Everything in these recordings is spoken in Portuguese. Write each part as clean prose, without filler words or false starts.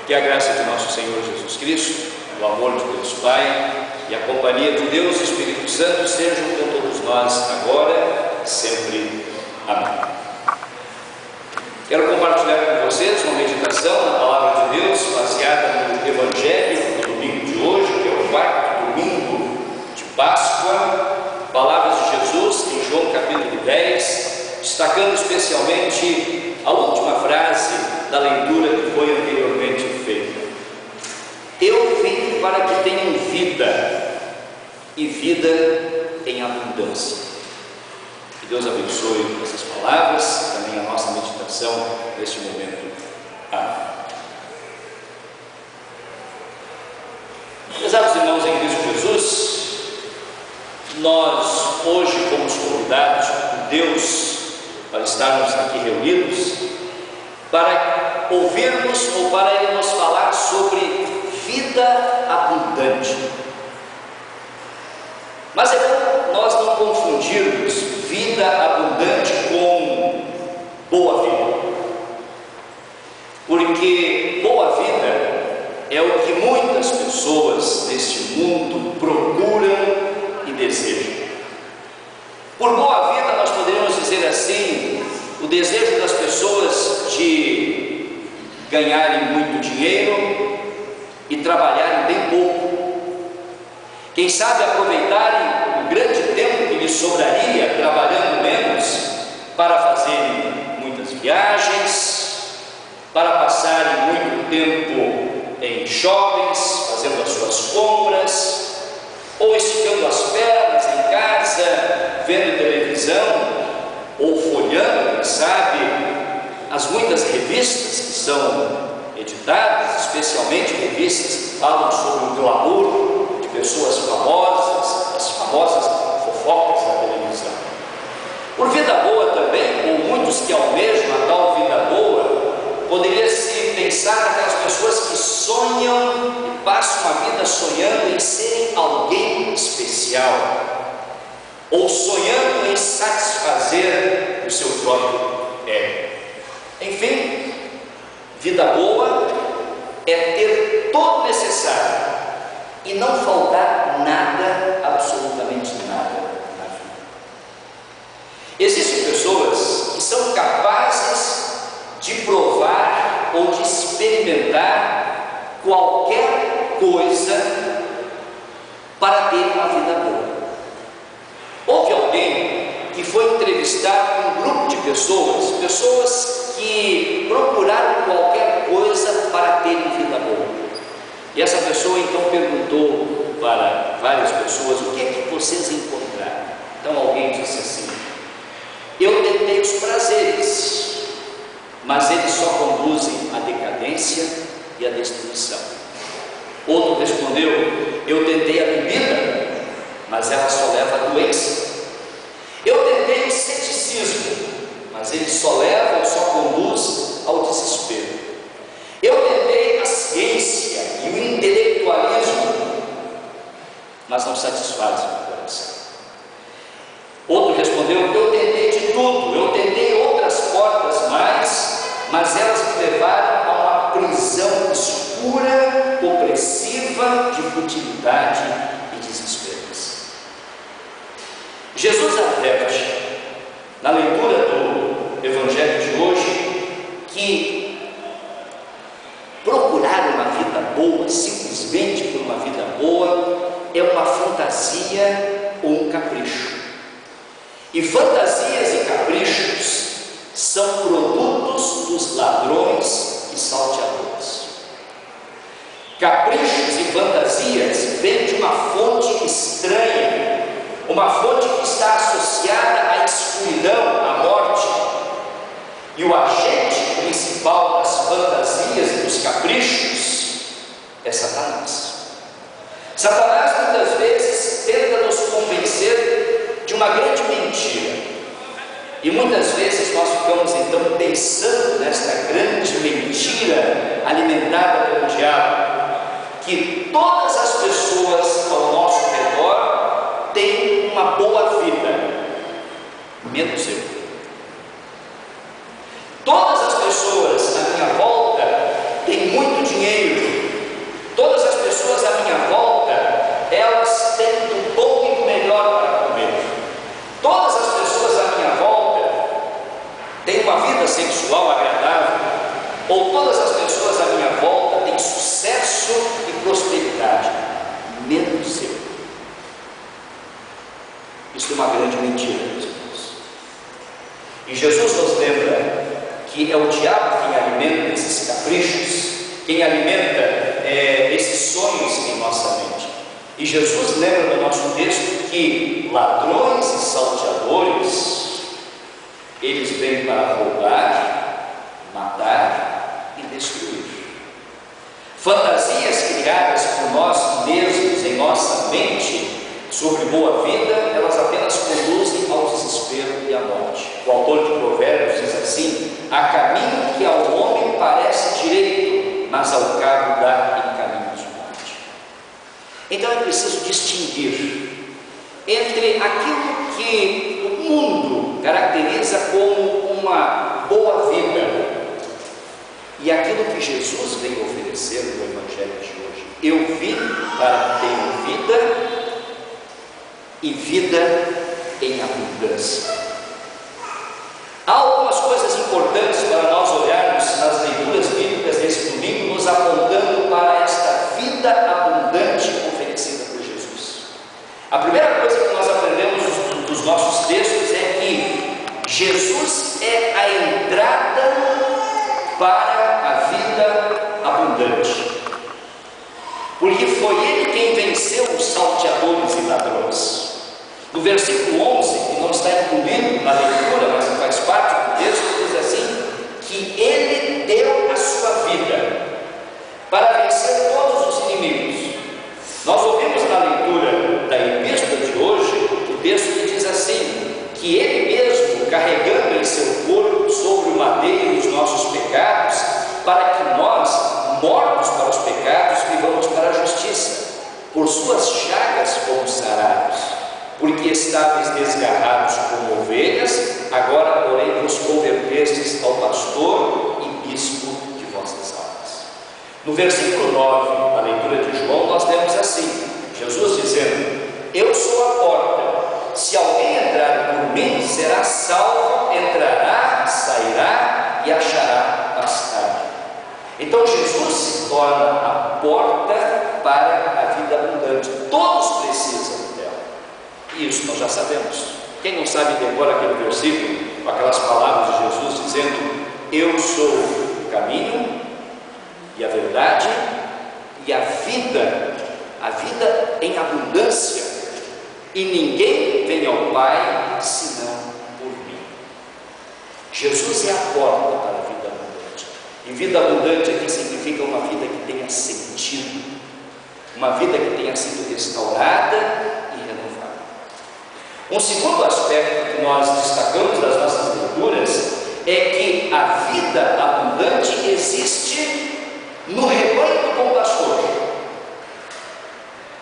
Que a graça de nosso Senhor Jesus Cristo, o amor de Deus Pai e a companhia de Deus e Espírito Santo sejam com todos nós agora e sempre. Amém. Quero compartilhar com vocês uma meditação na Palavra de Deus baseada no Evangelho do domingo de hoje, que é o quarto domingo de Páscoa. Palavras de Jesus em João capítulo 10, destacando especialmente a última frase da leitura que foi anteriormente feita. Eu vim para que tenham vida, e vida em abundância. Que Deus abençoe essas palavras, também a nossa meditação neste momento. Amém. Prezados irmãos em Cristo Jesus, nós hoje fomos convidados por Deus para estarmos aqui reunidos, para ouvirmos ou para Ele nos falar sobre vida abundante. Mas é bom nós não confundirmos vida abundante com boa vida, porque boa vida é o que muitas pessoas neste mundo procuram e desejam. Por boa vida nós poderíamos dizer assim, o desejo das pessoas de ganharem muito dinheiro e trabalharem bem pouco, quem sabe aproveitarem o grande tempo que lhes sobraria trabalhando menos para fazerem muitas viagens, para passarem muito tempo em shoppings, fazendo as suas compras, ou esticando as pernas em casa, vendo televisão, ou folhando, quem sabe, as muitas revistas que são editadas, especialmente revistas que falam sobre o glamour de pessoas famosas, as famosas fofocas da televisão. Por vida boa também, ou muitos que almejam a tal vida boa, poderia-se pensar naquelas pessoas que sonham e passam a vida sonhando em serem alguém especial, ou sonhando em satisfazer o seu próprio ego. Enfim, vida boa é ter todo o necessário e não faltar nada, absolutamente nada na vida. Existem pessoas que são capazes de provar ou de experimentar qualquer coisa para ter uma vida boa. Houve alguém que foi entrevistar um grupo de pessoas que procuraram qualquer coisa para terem vida boa. E essa pessoa então perguntou para várias pessoas: o que é que vocês encontraram? Então alguém disse assim: eu tentei os prazeres, mas eles só conduzem à decadência e à destruição. Outro respondeu: eu tentei a bebida, mas ela só leva à doença. Eu tentei o ceticismo, mas ele só leva ou só conduz ao desespero. Eu tentei a ciência e o intelectualismo, mas não satisfaz o meu coração. Outro respondeu: eu tentei de tudo, eu tentei outras portas mais, mas elas me levaram a uma prisão escura, opressiva, de futilidade e desesperança. Jesus adverte, na leitura do Evangelho de hoje, que procurar uma vida boa, simplesmente por uma vida boa, é uma fantasia ou um capricho. E fantasias e caprichos são produtos dos ladrões e salteadores. Caprichos e fantasias vêm de uma fonte estranha, uma fonte que está associada à escuridão, à morte. E o agente principal das fantasias e dos caprichos é Satanás. Satanás muitas vezes tenta nos convencer de uma grande mentira. E muitas vezes nós ficamos então pensando nesta grande mentira alimentada pelo diabo, que todas as pessoas ao nosso redor têm uma boa vida, menos eu. Todas as pessoas à minha volta têm têm muito dinheiro. Todas as pessoas à minha volta, elas têm do bom e do melhor para comer. Todas as pessoas à minha volta têm uma vida sexual agradável. Ou todas as pessoas à minha volta têm sucesso e prosperidade, menos eu. Isso é uma grande mentira, meus irmãos. E Jesus nos lembra que é o diabo quem alimenta esses caprichos, quem alimenta esses sonhos em nossa mente. E Jesus lembra no nosso texto que ladrões e salteadores, eles vêm para roubar, matar e destruir. Fantasias criadas por nós mesmos em nossa mente sobre boa vida, elas apenas conduzem ao desespero e à morte. O autor de Provérbios diz assim: há caminho que ao homem parece direito, mas ao cabo dá em caminho de morte. Então é preciso distinguir entre aquilo que o mundo caracteriza como uma boa vida e aquilo que Jesus veio oferecer no Evangelho de hoje. Eu vim para ter vida e vida em abundância. Há algumas coisas importantes para nós olharmos nas leituras bíblicas desse domingo, nos apontando para esta vida abundante oferecida por Jesus. A primeira coisa que nós aprendemos dos nossos textos é que Jesus é a entrada para a vida abundante, porque foi Ele quem venceu os salteadores e ladrões. No versículo 11, que não está incluído na leitura, mas faz parte do texto, diz assim: que Ele deu a sua vida para vencer todos os inimigos. Nós ouvimos na leitura da epístola de hoje o texto que diz assim: que Ele mesmo, carregando em seu corpo sobre o madeiro os nossos pecados, para que nós, mortos para os pecados, vivamos para a justiça. Por suas chagas fomos sarados. Porque estáveis desgarrados como ovelhas, agora porém vos convertestes ao pastor e bispo de vossas almas. No versículo 9, da leitura de João, nós lemos assim, Jesus dizendo: eu sou a porta, se alguém entrar por mim, será salvo, entrará, sairá e achará pastagem. Então Jesus se torna a porta para a vida abundante. Todos precisam. E isso nós já sabemos. Quem não sabe decora aquele versículo com aquelas palavras de Jesus dizendo: eu sou o caminho e a verdade e a vida em abundância, e ninguém vem ao Pai senão por mim. Jesus é a porta para a vida abundante. E vida abundante aqui significa uma vida que tenha sentido, uma vida que tenha sido restaurada e renovada. Um segundo aspecto que nós destacamos das nossas leituras é que a vida abundante existe no rebanho do bom pastor.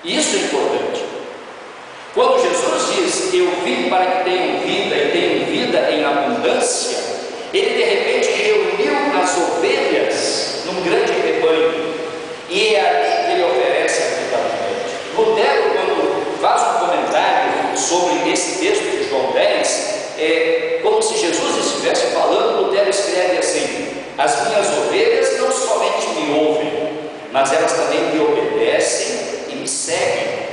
Isso é importante. Quando Jesus diz: eu vim para que tenham vida e tenham vida em abundância, Ele de repente reuniu as ovelhas num grande rebanho, e é ali que Ele oferece a vida abundante. Lutero, quando faz um comentário sobre esse texto de João 10, é como se Jesus estivesse falando. Lutero escreve assim: as minhas ovelhas não somente me ouvem, mas elas também me obedecem e me seguem.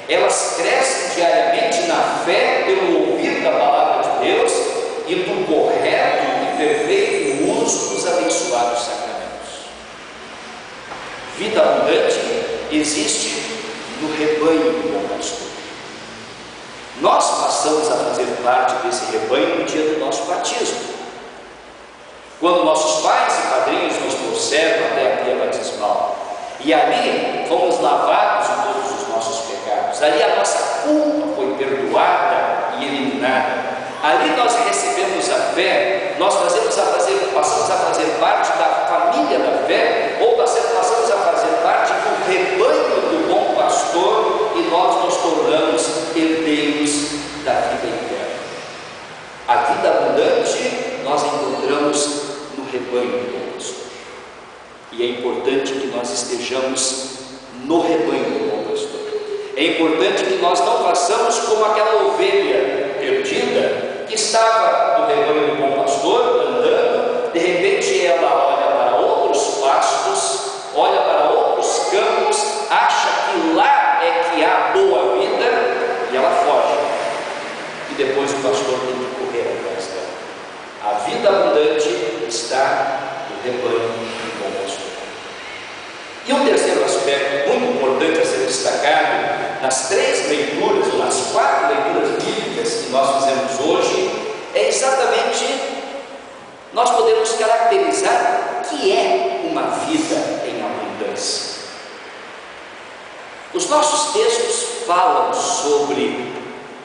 Elas crescem diariamente na fé pelo ouvir da palavra de Deus e do correto e perfeito uso dos abençoados sacramentos. Vida abundante existe no rebanho do bom pastor. Nós passamos a fazer parte desse rebanho no dia do nosso batismo, quando nossos pais e padrinhos nos trouxeram até a pia batismal, e ali fomos lavados de todos os nossos pecados. Ali a nossa culpa foi perdoada e eliminada. Ali nós recebemos a fé, nós passamos a fazer parte da família da fé, ou passamos a fazer parte do rebanho do bom pastor, e nós nos tornamos herdeiros da vida eterna. A vida abundante nós encontramos no rebanho do bom pastor. E é importante que nós estejamos no rebanho do bom pastor. É importante que nós não façamos como aquela ovelha perdida que estava no rebanho do bom pastor, andando, de repente ela olha para outros pastos, olha para outros campos, acha que lá é que há boa vida e ela foge. E depois o pastor tem que correr atrás dela. A vida abundante está no rebanho do bom pastor. E um terceiro aspecto muito importante a ser destacado nas 3 leituras, ou nas 4 leituras bíblicas que nós fizemos hoje, é exatamente nós podemos caracterizar o que é uma vida em abundância. Os nossos textos falam sobre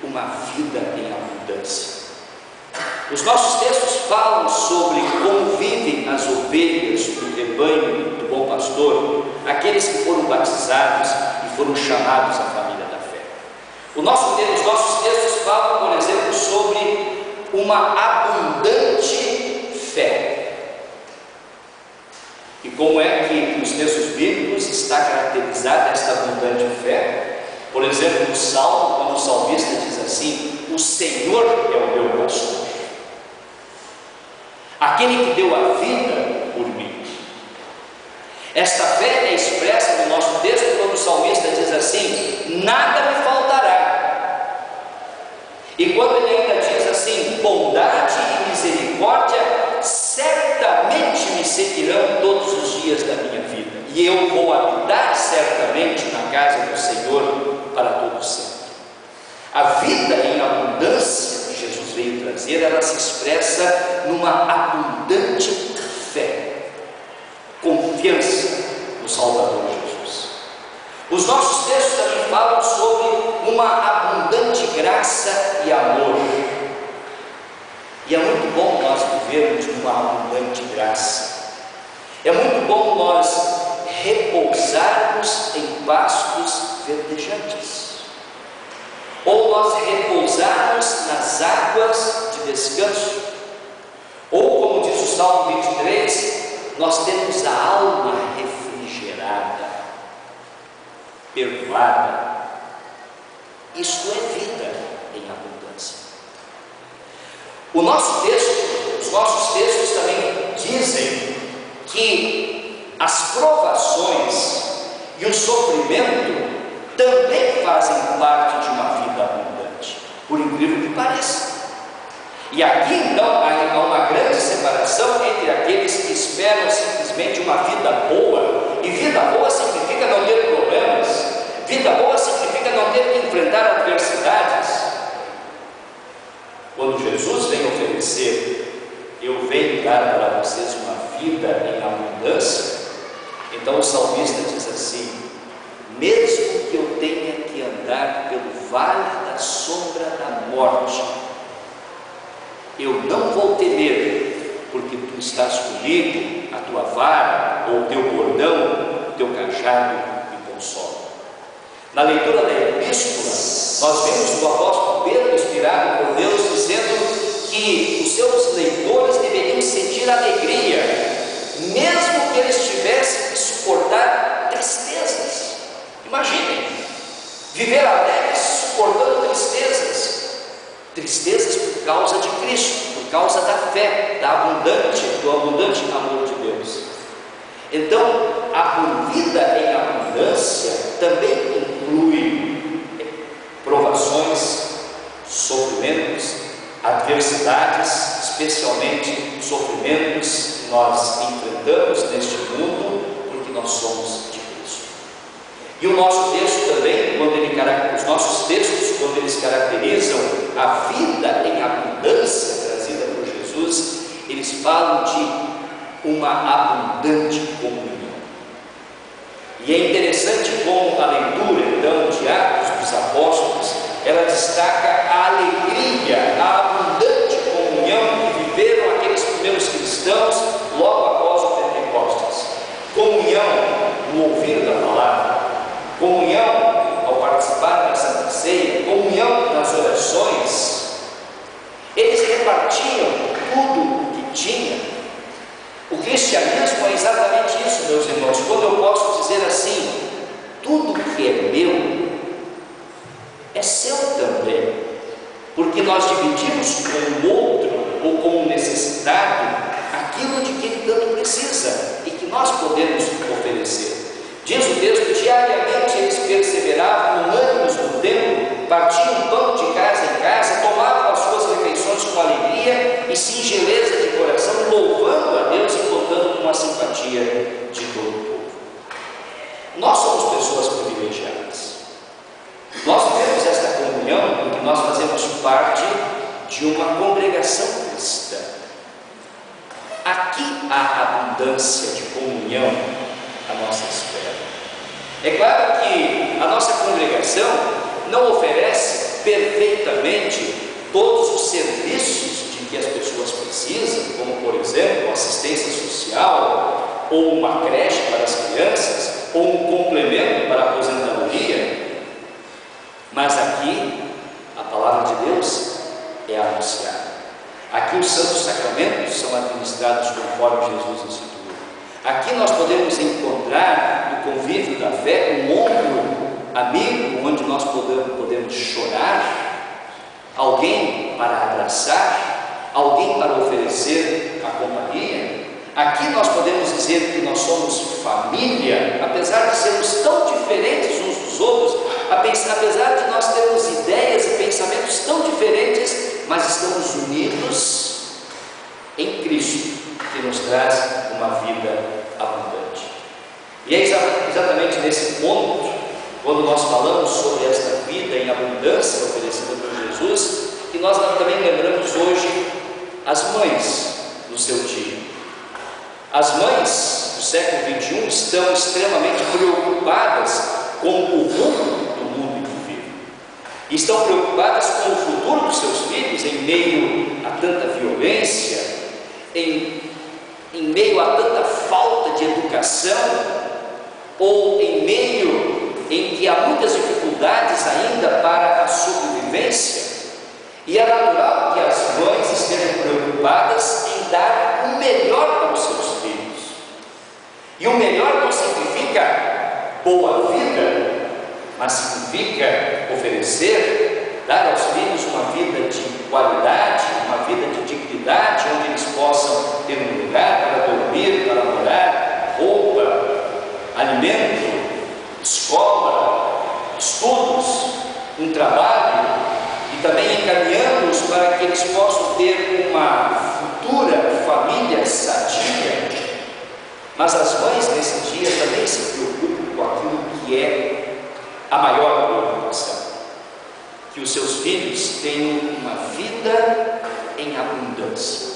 uma vida em abundância. Os nossos textos falam sobre como vivem as ovelhas do rebanho do bom pastor, aqueles que foram batizados e foram chamados à família da fé. Os nossos textos falam, por exemplo, sobre uma abundante fé. E como é que nos textos bíblicos está caracterizada esta abundante fé? Por exemplo, no Salmo, quando o salmista diz assim: o Senhor é o meu pastor, aquele que deu a vida por mim. Esta fé é expressa no nosso texto quando o salmista diz assim: nada me faltará. E quando ele ainda diz assim: bondade e misericórdia certamente me seguirão todos os dias da minha vida, e eu vou habitar certamente na casa do Senhor para todo sempre. A vida em abundância que Jesus veio trazer, ela se expressa numa abundante fé, confiança no Salvador Jesus. Os nossos textos também falam sobre uma abundante graça e amor. E é muito bom nós vivermos numa abundante graça. É muito bom nós repousarmos em pastos verdejantes, ou nós repousarmos nas águas de descanso, ou como diz o Salmo 23, nós temos a alma refrigerada, perdoada. Isto é vida em abundância. Os nossos textos também dizem que as provações e o sofrimento também fazem parte de uma vida abundante, por incrível que pareça. E aqui então há uma grande separação entre aqueles que esperam simplesmente uma vida boa, e vida boa significa não ter problemas, vida boa significa não ter que enfrentar adversidades. Quando Jesus vem oferecer: eu venho dar para vocês uma vida em abundância, então o salmista diz assim: mesmo que eu tenha que andar pelo vale da sombra da morte, eu não vou temer, porque tu estás comigo, a tua vara ou o teu bordão, o teu cajado me consolam. Na leitura da epístola, nós vemos o apóstolo Pedro, inspirado por Deus, dizendo que os seus leitores deveriam sentir alegria, mesmo que eles tivessem que suportar tristezas. Imaginem, viver alegres suportando tristezas por causa de Cristo, por causa da fé, do abundante amor de Deus. Então, a vida em abundância também inclui provações, sofrimentos, adversidades, especialmente sofrimentos que nós enfrentamos neste mundo, porque nós somos de Cristo. E o nosso texto também, os nossos textos, quando eles caracterizam a vida em abundância trazida por Jesus, eles falam de uma abundante comunhão. E é interessante como a leitura então de Atos dos Apóstolos, ela destaca a alegria, a abundante comunhão que viveram aqueles primeiros cristãos logo após o Pentecostes. Comunhão no ouvir da palavra, comunhão ao participar da Santa Ceia, comunhão nas orações. Eles repartiam tudo o que tinham. O cristianismo cristianismo é exatamente isso, meus irmãos, quando eu posso dizer assim: tudo que é meu é seu também, porque nós dividimos com o outro ou com o necessitado aquilo de que ele tanto precisa e que nós podemos oferecer. Diz o texto: diariamente eles perseveravam unânimes no templo, partiam pão de casa em casa, tomavam as suas refeições com alegria e singeleza de coração, louvando a Deus e contando com a simpatia de todo o povo. Nós somos pessoas privilegiadas. Nós vivemos esta comunhão porque nós fazemos parte de uma congregação cristã. Aqui há abundância de comunhão à nossa espera. É claro que a nossa congregação não oferece perfeitamente todos os serviços de que as pessoas precisam, como por exemplo assistência social, ou uma creche para as crianças, ou um complemento para a aposentadoria. Mas aqui a palavra de Deus é anunciada. Aqui os santos sacramentos são administrados conforme Jesus instituiu. Aqui nós podemos encontrar no convívio da fé um ombro amigo, onde nós podemos chorar, alguém para abraçar, alguém para oferecer a companhia. Aqui nós podemos dizer que nós somos família, apesar de sermos tão diferentes uns dos outros, apesar de nós termos ideias e pensamentos tão diferentes, mas estamos unidos em Cristo, que nos traz uma vida abundante. E é exatamente nesse ponto, quando nós falamos sobre esta vida em abundância oferecida por Jesus, que nós também lembramos hoje as mães do seu dia. As mães do século XXI estão extremamente preocupadas com o rumo do mundo em que vivem. Estão preocupadas com o futuro dos seus filhos em meio a tanta violência, em meio a tanta falta de educação, ou em meio em que há muitas dificuldades ainda para a sobrevivência. E é natural que as mães estejam preocupadas em dar o melhor para os seus filhos. E o melhor não significa boa vida, mas significa oferecer, dar aos filhos uma vida de qualidade, uma vida de dignidade, onde eles possam ter um lugar para dormir, para morar, roupa, alimento, escola, estudos, um trabalho, e também encaminhando-os para que eles possam ter uma futura família sadia. Mas as mães nesse dia também se preocupam com aquilo que é a maior preocupação: que os seus filhos tenham uma vida em abundância.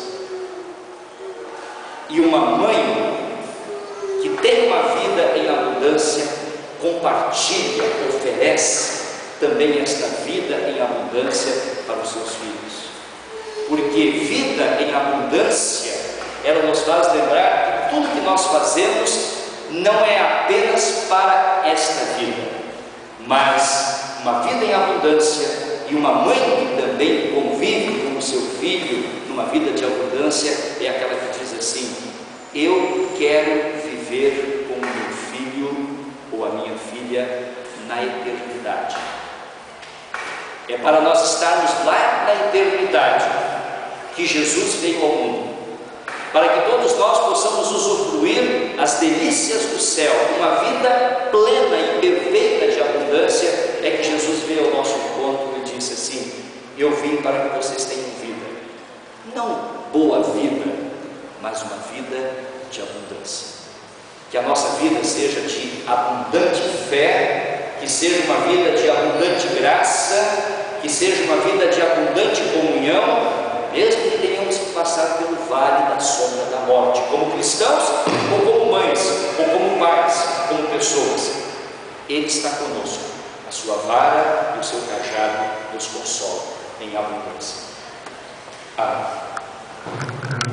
E uma mãe que tem uma vida em abundância compartilha, oferece também esta vida em abundância para os seus filhos. Porque vida em abundância, ela nos faz lembrar que tudo que nós fazemos não é apenas para esta vida, mas uma vida em abundância. E uma mãe que também convive com o seu filho numa vida de abundância é aquela que diz assim: eu quero viver com o meu filho ou a minha filha na eternidade. É para nós estarmos lá na eternidade que Jesus veio ao mundo, para que todos nós possamos usufruir as delícias do céu, uma vida plena e perfeita de abundância. É que Jesus veio ao nosso encontro e disse assim: eu vim para que vocês tenham vida, não boa vida, mas uma vida de abundância. Que a nossa vida seja de abundante fé, que seja uma vida de abundante graça, que seja uma vida de abundante comunhão, mesmo que tenhamos que passar pelo vale da sombra da morte, como cristãos, ou como mães, ou como pais, como pessoas. Ele está conosco, a sua vara e o seu cajado nos consolam em abundância. Amém.